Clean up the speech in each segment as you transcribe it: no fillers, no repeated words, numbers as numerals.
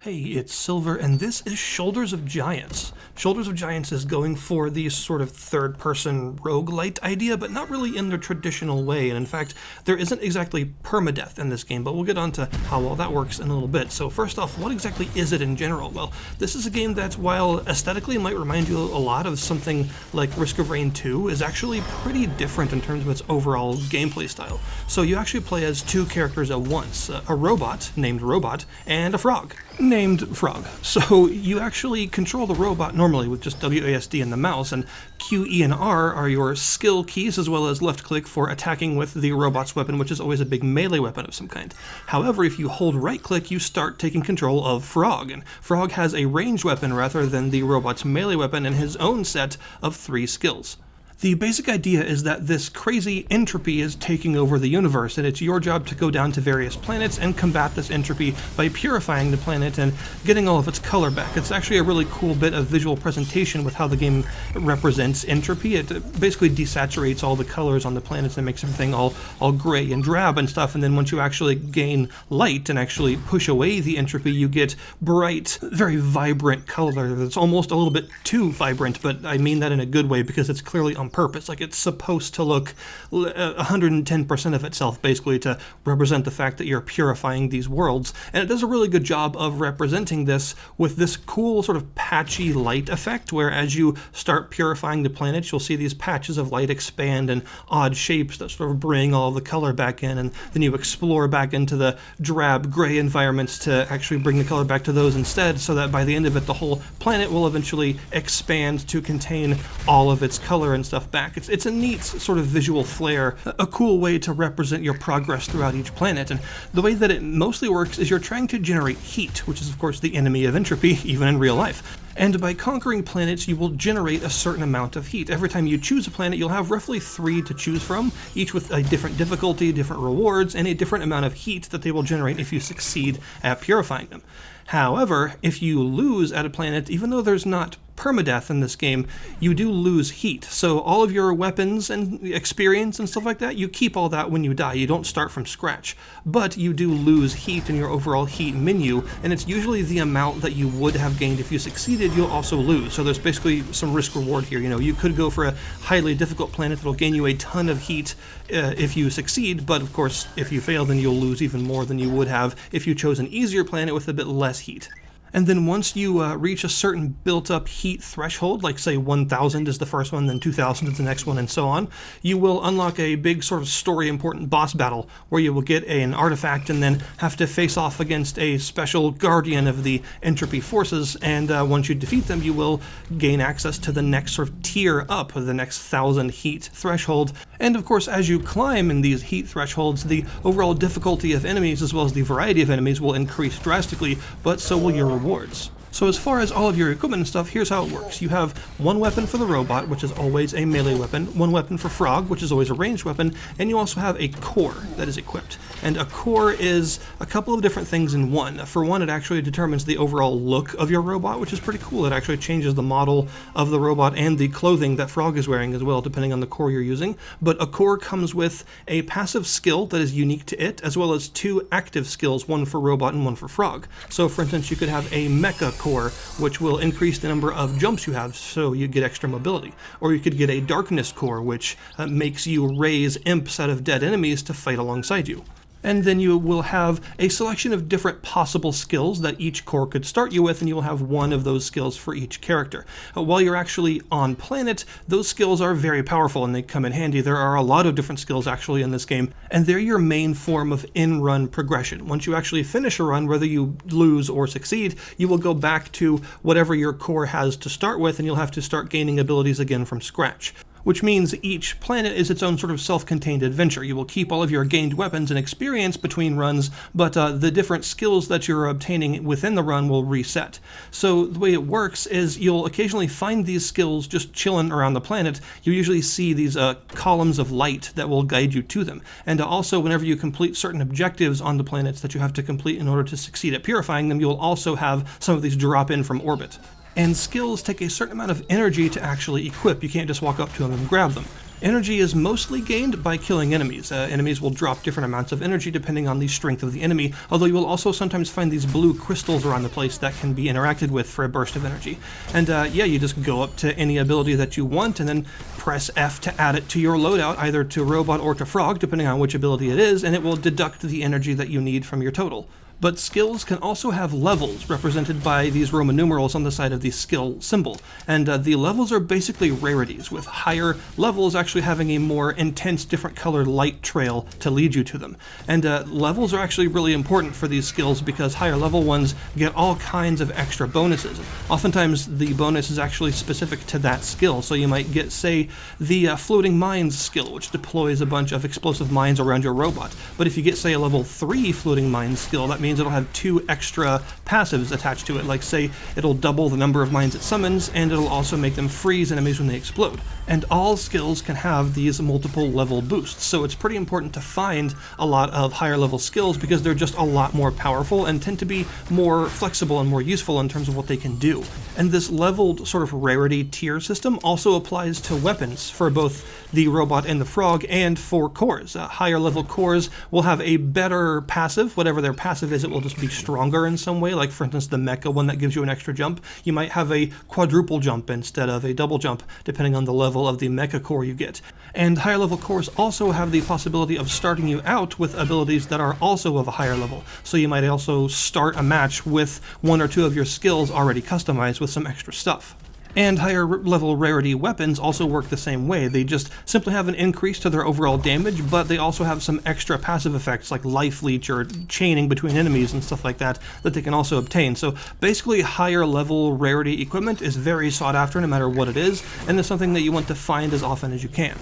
Hey, it's Silver, and this is Shoulders of Giants. Shoulders of Giants is going for the sort of third-person roguelite idea, but not really in the traditional way. And in fact, there isn't exactly permadeath in this game, but we'll get on to how all that works in a little bit. So first off, what exactly is it in general? Well, this is a game that, while aesthetically might remind you a lot of something like Risk of Rain 2, is actually pretty different in terms of its overall gameplay style. So you actually play as two characters at once, a robot named Robot, and a frog named Frog. So you actually control the robot normally with just WASD and the mouse, and Q, E, and R are your skill keys, as well as left click for attacking with the robot's weapon, which is always a big melee weapon of some kind. However, if you hold right click, you start taking control of Frog, and Frog has a ranged weapon rather than the robot's melee weapon and his own set of 3 skills. The basic idea is that this crazy entropy is taking over the universe, and it's your job to go down to various planets and combat this entropy by purifying the planet and getting all of its color back. It's actually a really cool bit of visual presentation with how the game represents entropy. It basically desaturates all the colors on the planets and makes everything all gray and drab and stuff, and then once you actually gain light and actually push away the entropy, you get bright, very vibrant color that's almost a little bit too vibrant, but I mean that in a good way because it's clearly on purpose. Like, it's supposed to look 110% of itself, basically, to represent the fact that you're purifying these worlds. And it does a really good job of representing this with this cool sort of patchy light effect, where as you start purifying the planet, you'll see these patches of light expand in odd shapes that sort of bring all the color back in, and then you explore back into the drab gray environments to actually bring the color back to those instead, so that by the end of it, the whole planet will eventually expand to contain all of its color and stuff back. It's a neat sort of visual flair, a cool way to represent your progress throughout each planet, and the way that it mostly works is you're trying to generate heat, which is of course the enemy of entropy, even in real life. And by conquering planets, you will generate a certain amount of heat. Every time you choose a planet, you'll have roughly 3 to choose from, each with a different difficulty, different rewards, and a different amount of heat that they will generate if you succeed at purifying them. However, if you lose at a planet, even though there's not permadeath in this game, you do lose heat. So all of your weapons and experience and stuff like that, you keep all that when you die. You don't start from scratch. But you do lose heat in your overall heat menu, and it's usually the amount that you would have gained if you succeeded, you'll also lose. So there's basically some risk reward here. You know, you could go for a highly difficult planet that'll gain you a ton of heat if you succeed, but of course, if you fail, then you'll lose even more than you would have if you chose an easier planet with a bit less heat. And then once you reach a certain built-up heat threshold, like say 1000 is the first one, then 2000 is the next one, and so on, you will unlock a big sort of story-important boss battle where you will get an artifact and then have to face off against a special guardian of the entropy forces, and once you defeat them, you will gain access to the next sort of tier up, the next 1000 heat threshold. And of course, as you climb in these heat thresholds, the overall difficulty of enemies as well as the variety of enemies will increase drastically, but so will your rewards. So as far as all of your equipment and stuff, here's how it works. You have one weapon for the robot, which is always a melee weapon, one weapon for Frog, which is always a ranged weapon, and you also have a core that is equipped. And a core is a couple of different things in one. For one, it actually determines the overall look of your robot, which is pretty cool. It actually changes the model of the robot and the clothing that Frog is wearing as well, depending on the core you're using. But a core comes with a passive skill that is unique to it, as well as 2 active skills, one for robot and one for Frog. So for instance, you could have a mecha core, which will increase the number of jumps you have, so you get extra mobility. Or you could get a darkness core, which makes you raise imps out of dead enemies to fight alongside you. And then you will have a selection of different possible skills that each core could start you with, and you will have one of those skills for each character. While you're actually on planet, those skills are very powerful and they come in handy. There are a lot of different skills actually in this game, and they're your main form of in-run progression. Once you actually finish a run, whether you lose or succeed, you will go back to whatever your core has to start with, and you'll have to start gaining abilities again from scratch. Which means each planet is its own sort of self-contained adventure. You will keep all of your gained weapons and experience between runs, but the different skills that you're obtaining within the run will reset. So the way it works is you'll occasionally find these skills just chilling around the planet. You usually see these columns of light that will guide you to them. And also, whenever you complete certain objectives on the planets that you have to complete in order to succeed at purifying them, you'll also have some of these drop in from orbit. And skills take a certain amount of energy to actually equip. You can't just walk up to them and grab them. Energy is mostly gained by killing enemies. Enemies will drop different amounts of energy depending on the strength of the enemy, although you will also sometimes find these blue crystals around the place that can be interacted with for a burst of energy. And yeah, you just go up to any ability that you want and then press F to add it to your loadout, either to robot or to frog, depending on which ability it is, and it will deduct the energy that you need from your total. But skills can also have levels, represented by these Roman numerals on the side of the skill symbol. And the levels are basically rarities, with higher levels actually having a more intense, different colored light trail to lead you to them. And levels are actually really important for these skills because higher level ones get all kinds of extra bonuses. Oftentimes the bonus is actually specific to that skill, so you might get, say, the floating mines skill, which deploys a bunch of explosive mines around your robot. But if you get, say, a level 3 floating mines skill, that means it'll have 2 extra passives attached to it, like say it'll double the number of mines it summons, and it'll also make them freeze enemies when they explode. And all skills can have these multiple level boosts, so it's pretty important to find a lot of higher level skills because they're just a lot more powerful and tend to be more flexible and more useful in terms of what they can do. And this leveled sort of rarity tier system also applies to weapons for both the robot and the frog and for cores. Higher level cores will have a better passive. Whatever their passive is, it will just be stronger in some way, like for instance the mecha one that gives you an extra jump. You might have a quadruple jump instead of a double jump, depending on the level of the mecha core you get. And higher level cores also have the possibility of starting you out with abilities that are also of a higher level. So you might also start a match with 1 or 2 of your skills already customized with some extra stuff. And higher level rarity weapons also work the same way. They just simply have an increase to their overall damage, but they also have some extra passive effects like life leech or chaining between enemies and stuff like that that they can also obtain. So basically higher level rarity equipment is very sought after no matter what it is, and it's something that you want to find as often as you can.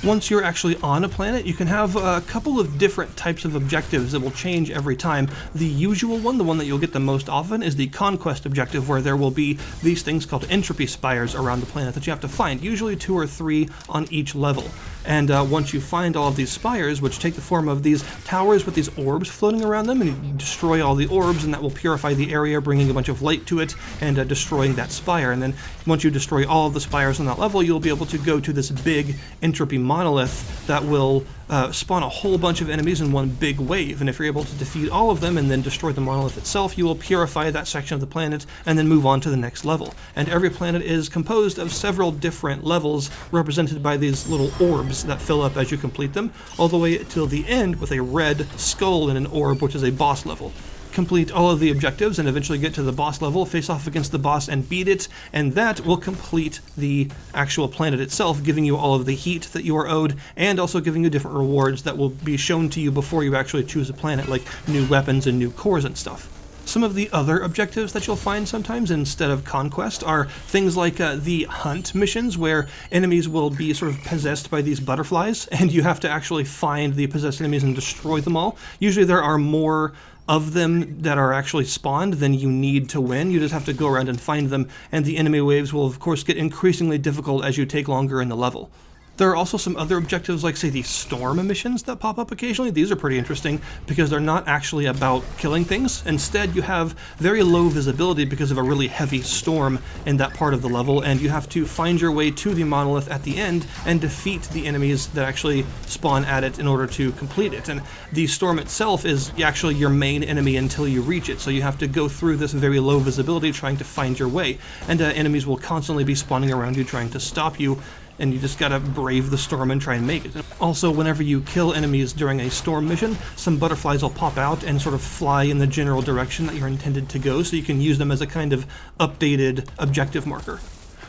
Once you're actually on a planet, you can have a couple of different types of objectives that will change every time. The usual one, the one that you'll get the most often, is the conquest objective, where there will be these things called entropy spires around the planet that you have to find, usually 2 or 3 on each level. And once you find all of these spires, which take the form of these towers with these orbs floating around them, and you destroy all the orbs, and that will purify the area, bringing a bunch of light to it, and destroying that spire. And then once you destroy all of the spires on that level, you'll be able to go to this big entropy monolith that will spawn a whole bunch of enemies in one big wave. And if you're able to defeat all of them and then destroy the monolith itself, you will purify that section of the planet and then move on to the next level. And every planet is composed of several different levels represented by these little orbs that fill up as you complete them, all the way till the end with a red skull in an orb, which is a boss level. Complete all of the objectives and eventually get to the boss level, face off against the boss and beat it, and that will complete the actual planet itself, giving you all of the heat that you are owed, and also giving you different rewards that will be shown to you before you actually choose a planet, like new weapons and new cores and stuff. Some of the other objectives that you'll find sometimes instead of conquest are things like the hunt missions, where enemies will be sort of possessed by these butterflies, and you have to actually find the possessed enemies and destroy them all. Usually there are more of them that are actually spawned than you need to win. You just have to go around and find them, and the enemy waves will of course get increasingly difficult as you take longer in the level. There are also some other objectives like, say, the storm missions that pop up occasionally. These are pretty interesting because they're not actually about killing things. Instead, you have very low visibility because of a really heavy storm in that part of the level, and you have to find your way to the monolith at the end and defeat the enemies that actually spawn at it in order to complete it. And the storm itself is actually your main enemy until you reach it, so you have to go through this very low visibility trying to find your way. And enemies will constantly be spawning around you trying to stop you, and you just gotta brave the storm and try and make it. Also, whenever you kill enemies during a storm mission, some butterflies will pop out and sort of fly in the general direction that you're intended to go, so you can use them as a kind of updated objective marker.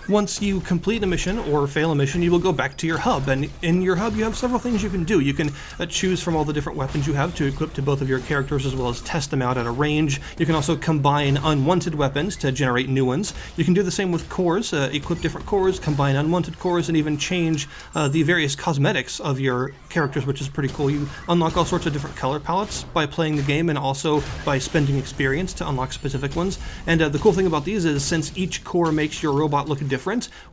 Once you complete a mission or fail a mission, you will go back to your hub, and in your hub you have several things you can do. You can choose from all the different weapons you have to equip to both of your characters, as well as test them out at a range. You can also combine unwanted weapons to generate new ones. You can do the same with cores, equip different cores, combine unwanted cores, and even change the various cosmetics of your characters, which is pretty cool. You unlock all sorts of different color palettes by playing the game, and also by spending experience to unlock specific ones. And the cool thing about these is, since each core makes your robot look different,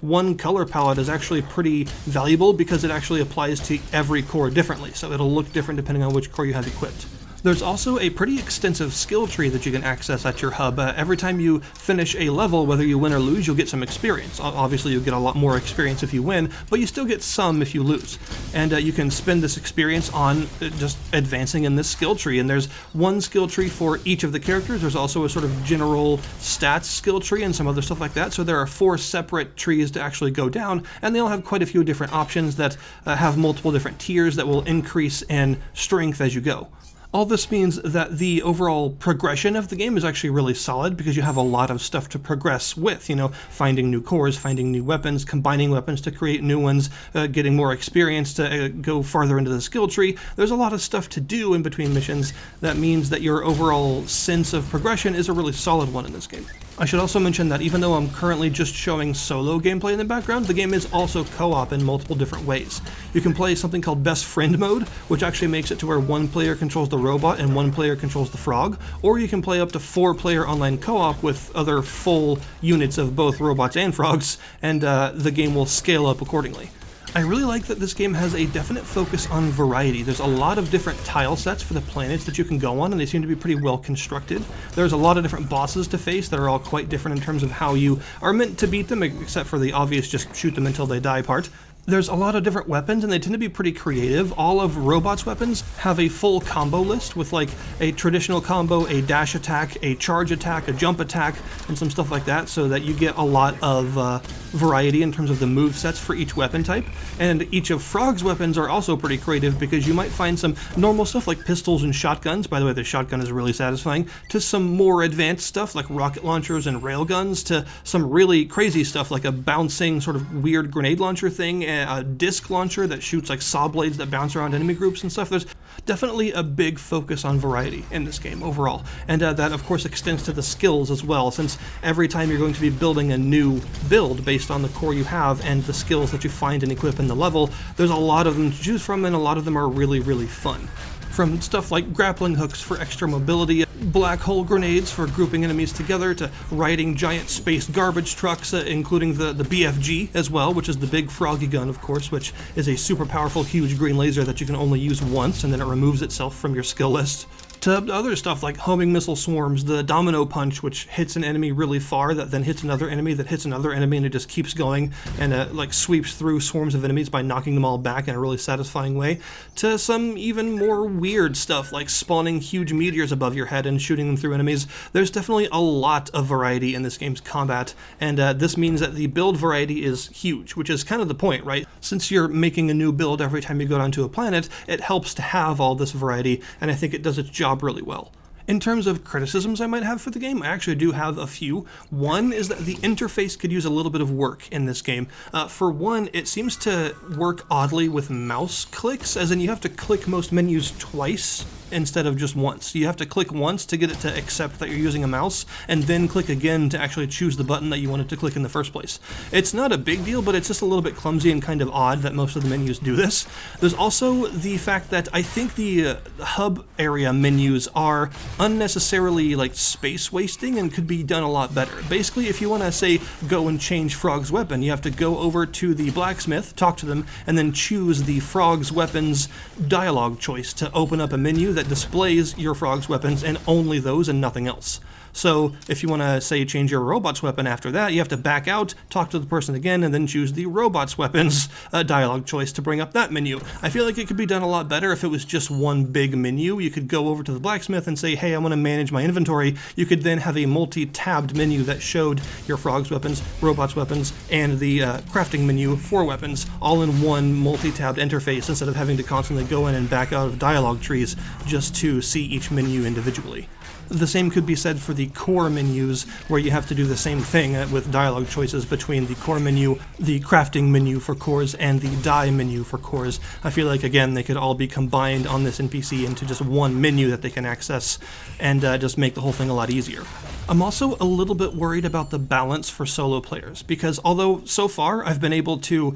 one color palette is actually pretty valuable because it actually applies to every core differently, so it'll look different depending on which core you have equipped. There's also a pretty extensive skill tree that you can access at your hub. Every time you finish a level, whether you win or lose, you'll get some experience. Obviously, you'll get a lot more experience if you win, but you still get some if you lose. And you can spend this experience on just advancing in this skill tree. And there's one skill tree for each of the characters. There's also a sort of general stats skill tree and some other stuff like that. So there are 4 separate trees to actually go down, and they all have quite a few different options that have multiple different tiers that will increase in strength as you go. All this means that the overall progression of the game is actually really solid because you have a lot of stuff to progress with, you know, finding new cores, finding new weapons, combining weapons to create new ones, getting more experience to go farther into the skill tree. There's a lot of stuff to do in between missions. That means that your overall sense of progression is a really solid one in this game. I should also mention that even though I'm currently just showing solo gameplay in the background, the game is also co-op in multiple different ways. You can play something called Best Friend Mode, which actually makes it to where one player controls the robot and one player controls the frog, or you can play up to 4-player online co-op with other full units of both robots and frogs, and the game will scale up accordingly. I really like that this game has a definite focus on variety. There's a lot of different tile sets for the planets that you can go on, and they seem to be pretty well constructed. There's a lot of different bosses to face that are all quite different in terms of how you are meant to beat them, except for the obvious just shoot them until they die part. There's a lot of different weapons, and they tend to be pretty creative. All of Robot's weapons have a full combo list with like a traditional combo, a dash attack, a charge attack, a jump attack, and some stuff like that, so that you get a lot of variety in terms of the move sets for each weapon type. And each of Frog's weapons are also pretty creative because you might find some normal stuff like pistols and shotguns. By the way, the shotgun is really satisfying, to some more advanced stuff like rocket launchers and railguns, to some really crazy stuff like a bouncing sort of weird grenade launcher thing, a disc launcher that shoots like saw blades that bounce around enemy groups and stuff. There's definitely a big focus on variety in this game overall, and that of course extends to the skills as well, since every time you're going to be building a new build based on the core you have and the skills that you find and equip in the level, there's a lot of them to choose from, and a lot of them are really, really fun. From stuff like grappling hooks for extra mobility, black hole grenades for grouping enemies together, to riding giant space garbage trucks, including the BFG as well, which is the big froggy gun, of course, which is a super powerful, huge green laser that you can only use once and then it removes itself from your skill list. To other stuff like homing missile swarms, the domino punch, which hits an enemy really far that then hits another enemy that hits another enemy, and it just keeps going and like sweeps through swarms of enemies by knocking them all back in a really satisfying way, to some even more weird stuff like spawning huge meteors above your head and shooting them through enemies. There's definitely a lot of variety in this game's combat, and this means that the build variety is huge, which is kind of the point, right? Since you're making a new build every time you go down to a planet, it helps to have all this variety, and I think it does its job really well. In terms of criticisms I might have for the game, I actually do have a few. One is that the interface could use a little bit of work in this game. For one, it seems to work oddly with mouse clicks, as in you have to click most menus twice instead of just once. You have to click once to get it to accept that you're using a mouse, and then click again to actually choose the button that you wanted to click in the first place. It's not a big deal, but it's just a little bit clumsy and kind of odd that most of the menus do this. There's also the fact that I think the hub area menus are unnecessarily like space wasting and could be done a lot better. Basically, if you want to say go and change Frog's weapon, you have to go over to the blacksmith, talk to them, and then choose the Frog's weapons dialogue choice to open up a menu that displays your Frog's weapons and only those and nothing else. So if you want to, say, change your robot's weapon after that, you have to back out, talk to the person again, and then choose the robot's weapons dialogue choice to bring up that menu. I feel like it could be done a lot better if it was just one big menu. You could go over to the blacksmith and say, hey, I want to manage my inventory. You could then have a multi-tabbed menu that showed your Frog's weapons, robot's weapons, and the crafting menu for weapons, all in one multi-tabbed interface instead of having to constantly go in and back out of dialogue trees just to see each menu individually. The same could be said for the core menus, where you have to do the same thing with dialogue choices between the core menu, the crafting menu for cores, and the die menu for cores. I feel like, again, they could all be combined on this NPC into just one menu that they can access and just make the whole thing a lot easier. I'm also a little bit worried about the balance for solo players, because although so far I've been able to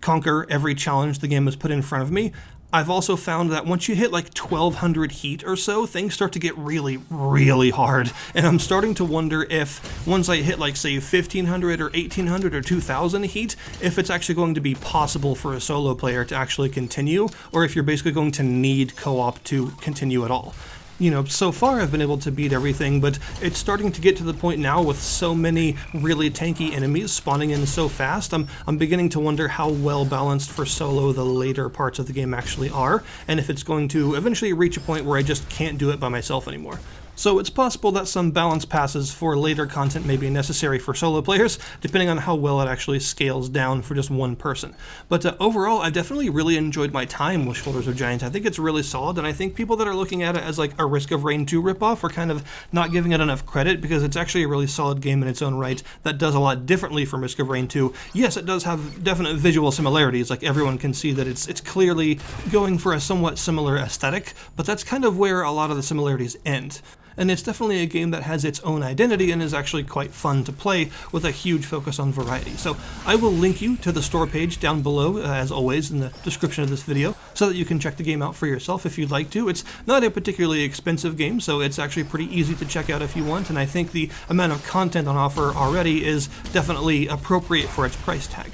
conquer every challenge the game has put in front of me, I've also found that once you hit like 1200 heat or so, things start to get really, really hard. And I'm starting to wonder if once I hit like, say, 1500 or 1800 or 2000 heat, if it's actually going to be possible for a solo player to actually continue, or if you're basically going to need co-op to continue at all. you know, so far I've been able to beat everything, but it's starting to get to the point now with so many really tanky enemies spawning in so fast. I'm beginning to wonder how well balanced for solo the later parts of the game actually are, and if it's going to eventually reach a point where I just can't do it by myself anymore. So it's possible that some balance passes for later content may be necessary for solo players, depending on how well it actually scales down for just one person. But overall, I definitely really enjoyed my time with Shoulders of Giants. I think it's really solid, and I think people that are looking at it as like a Risk of Rain 2 ripoff are kind of not giving it enough credit, because it's actually a really solid game in its own right that does a lot differently from Risk of Rain 2. Yes, it does have definite visual similarities, like everyone can see that it's clearly going for a somewhat similar aesthetic, but that's kind of where a lot of the similarities end. And it's definitely a game that has its own identity and is actually quite fun to play with a huge focus on variety. So I will link you to the store page down below, as always, in the description of this video, so that you can check the game out for yourself if you'd like to. It's not a particularly expensive game, so it's actually pretty easy to check out if you want, and I think the amount of content on offer already is definitely appropriate for its price tag.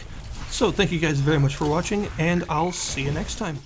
So thank you guys very much for watching, and I'll see you next time.